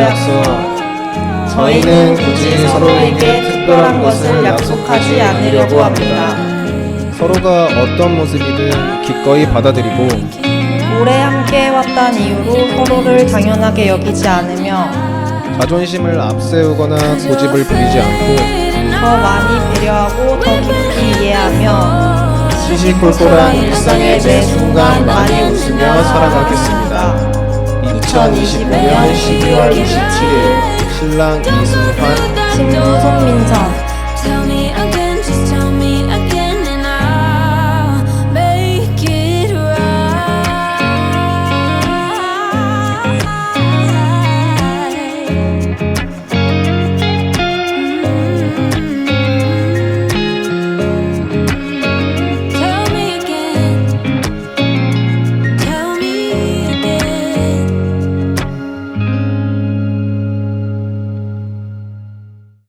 약속. 저희는 굳이 서로에게 특별한 것을 약속하지 않으려고 합니다. 서로가 어떤 모습이든 기꺼이 받아들이고 오래 함께 해왔단 이유로 서로를 당연하게 여기지 않으며 자존심을 앞세우거나 고집을 부리지 않고 더 많이 배려하고 더 깊이 이해하며 시시콜콜한 일상의 매 순간 많이 웃으며 살아가겠습니다. 2025년 12월 27일 신랑 이승환 신부 손민선